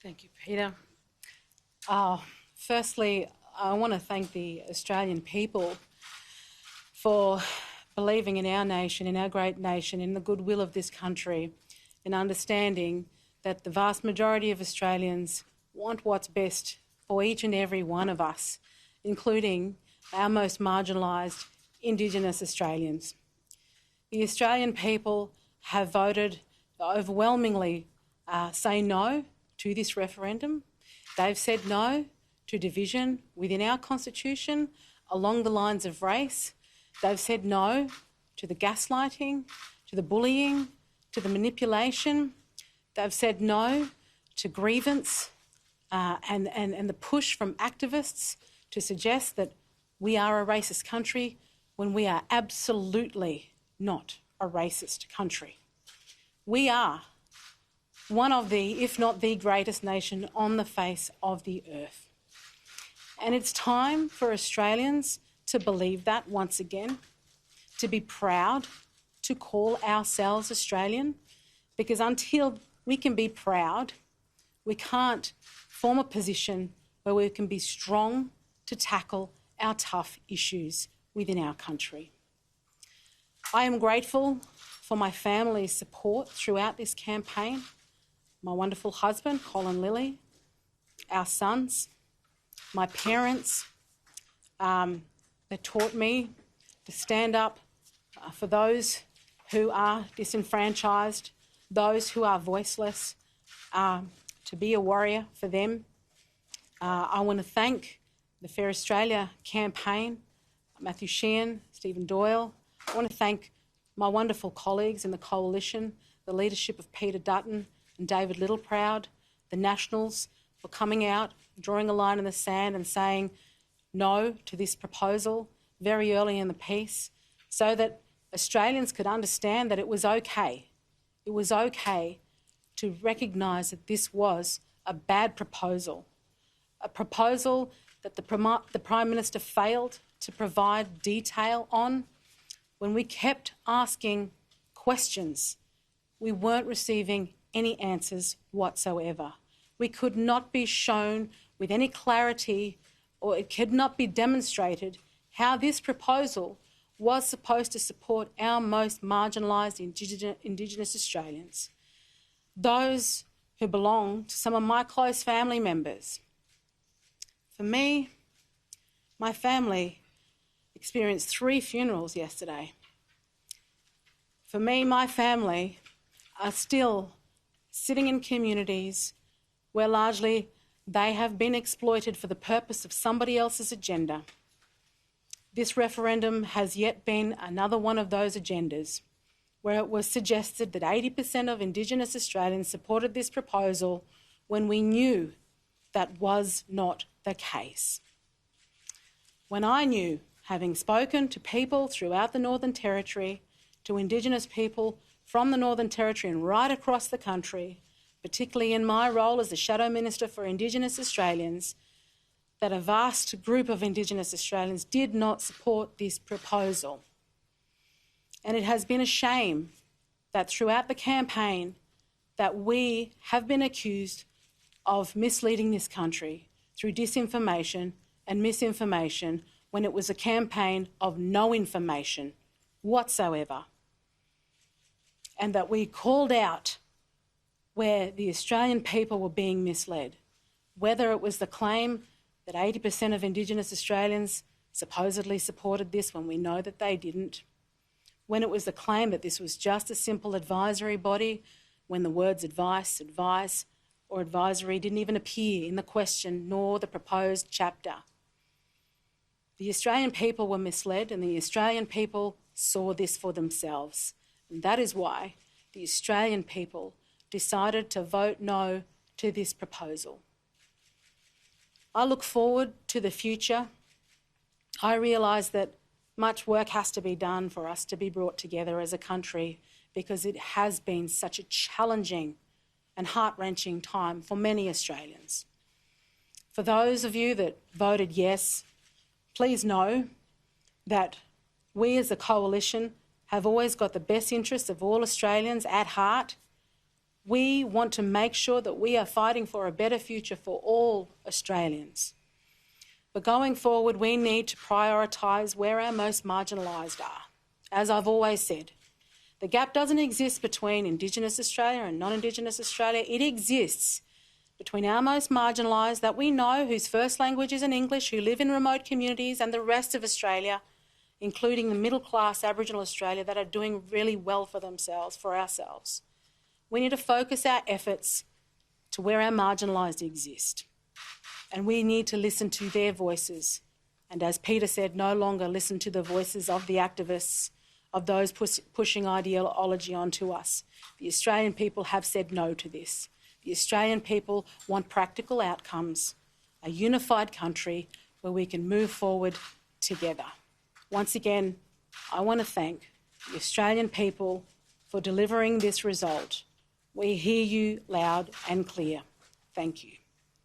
Thank you, Peter. Firstly, I want to thank the Australian people for believing in our nation, in our great nation, in the goodwill of this country, and understanding that the vast majority of Australians want what's best for each and every one of us, including our most marginalised Indigenous Australians. The Australian people have voted overwhelmingly say no to this referendum. They've said no to division within our constitution along the lines of race. They've said no to the gaslighting, to the bullying, to the manipulation. They've said no to grievance and the push from activists to suggest that we are a racist country when we are absolutely not a racist country. We are one of the, if not the greatest nation on the face of the earth. And it's time for Australians to believe that once again, to be proud to call ourselves Australian, because until we can be proud, we can't form a position where we can be strong to tackle our tough issues within our country. I am grateful for my family's support throughout this campaign, my wonderful husband, Colin Lilly, our sons, my parents, that taught me to stand up for those who are disenfranchised, those who are voiceless, to be a warrior for them. I want to thank the Fair Australia campaign, Matthew Sheehan, Stephen Doyle. I want to thank my wonderful colleagues in the Coalition, the leadership of Peter Dutton and David Littleproud, the Nationals, for coming out, drawing a line in the sand and saying no to this proposal very early in the piece, so that Australians could understand that it was okay. It was okay to recognise that this was a bad proposal, a proposal that the Prime Minister failed to provide detail on. When we kept asking questions, we weren't receiving any answers whatsoever. We could not be shown with any clarity, or it could not be demonstrated how this proposal was supposed to support our most marginalised Indigenous Australians, those who belong to some of my close family members. For me, my family experienced 3 funerals yesterday. For me, my family are still sitting in communities where largely they have been exploited for the purpose of somebody else's agenda. This referendum has yet been another one of those agendas, where it was suggested that 80% of Indigenous Australians supported this proposal when we knew that was not the case. When I knew, having spoken to people throughout the Northern Territory, to Indigenous people from the Northern Territory and right across the country, particularly in my role as the Shadow Minister for Indigenous Australians, that a vast group of Indigenous Australians did not support this proposal. And it has been a shame that throughout the campaign that we have been accused of misleading this country through disinformation and misinformation when it was a campaign of no information whatsoever. And that we called out where the Australian people were being misled, whether it was the claim that 80% of Indigenous Australians supposedly supported this when we know that they didn't, when it was the claim that this was just a simple advisory body, when the words advice, advise, or advisory didn't even appear in the question nor the proposed chapter. The Australian people were misled, and the Australian people saw this for themselves. And that is why the Australian people decided to vote no to this proposal. I look forward to the future. I realise that much work has to be done for us to be brought together as a country, because it has been such a challenging and heart-wrenching time for many Australians. For those of you that voted yes, please know that we as a coalition have always got the best interests of all Australians at heart. We want to make sure that we are fighting for a better future for all Australians. But going forward, we need to prioritise where our most marginalised are. As I've always said, the gap doesn't exist between Indigenous Australia and non-Indigenous Australia. It exists between our most marginalised, that we know, whose first language isn't English, who live in remote communities, and the rest of Australia, including the middle-class Aboriginal Australia that are doing really well for themselves, for ourselves. We need to focus our efforts to where our marginalised exist. And we need to listen to their voices. And as Peter said, no longer listen to the voices of the activists, of those pushing ideology onto us. The Australian people have said no to this. The Australian people want practical outcomes, a unified country where we can move forward together. Once again, I want to thank the Australian people for delivering this result. We hear you loud and clear. Thank you.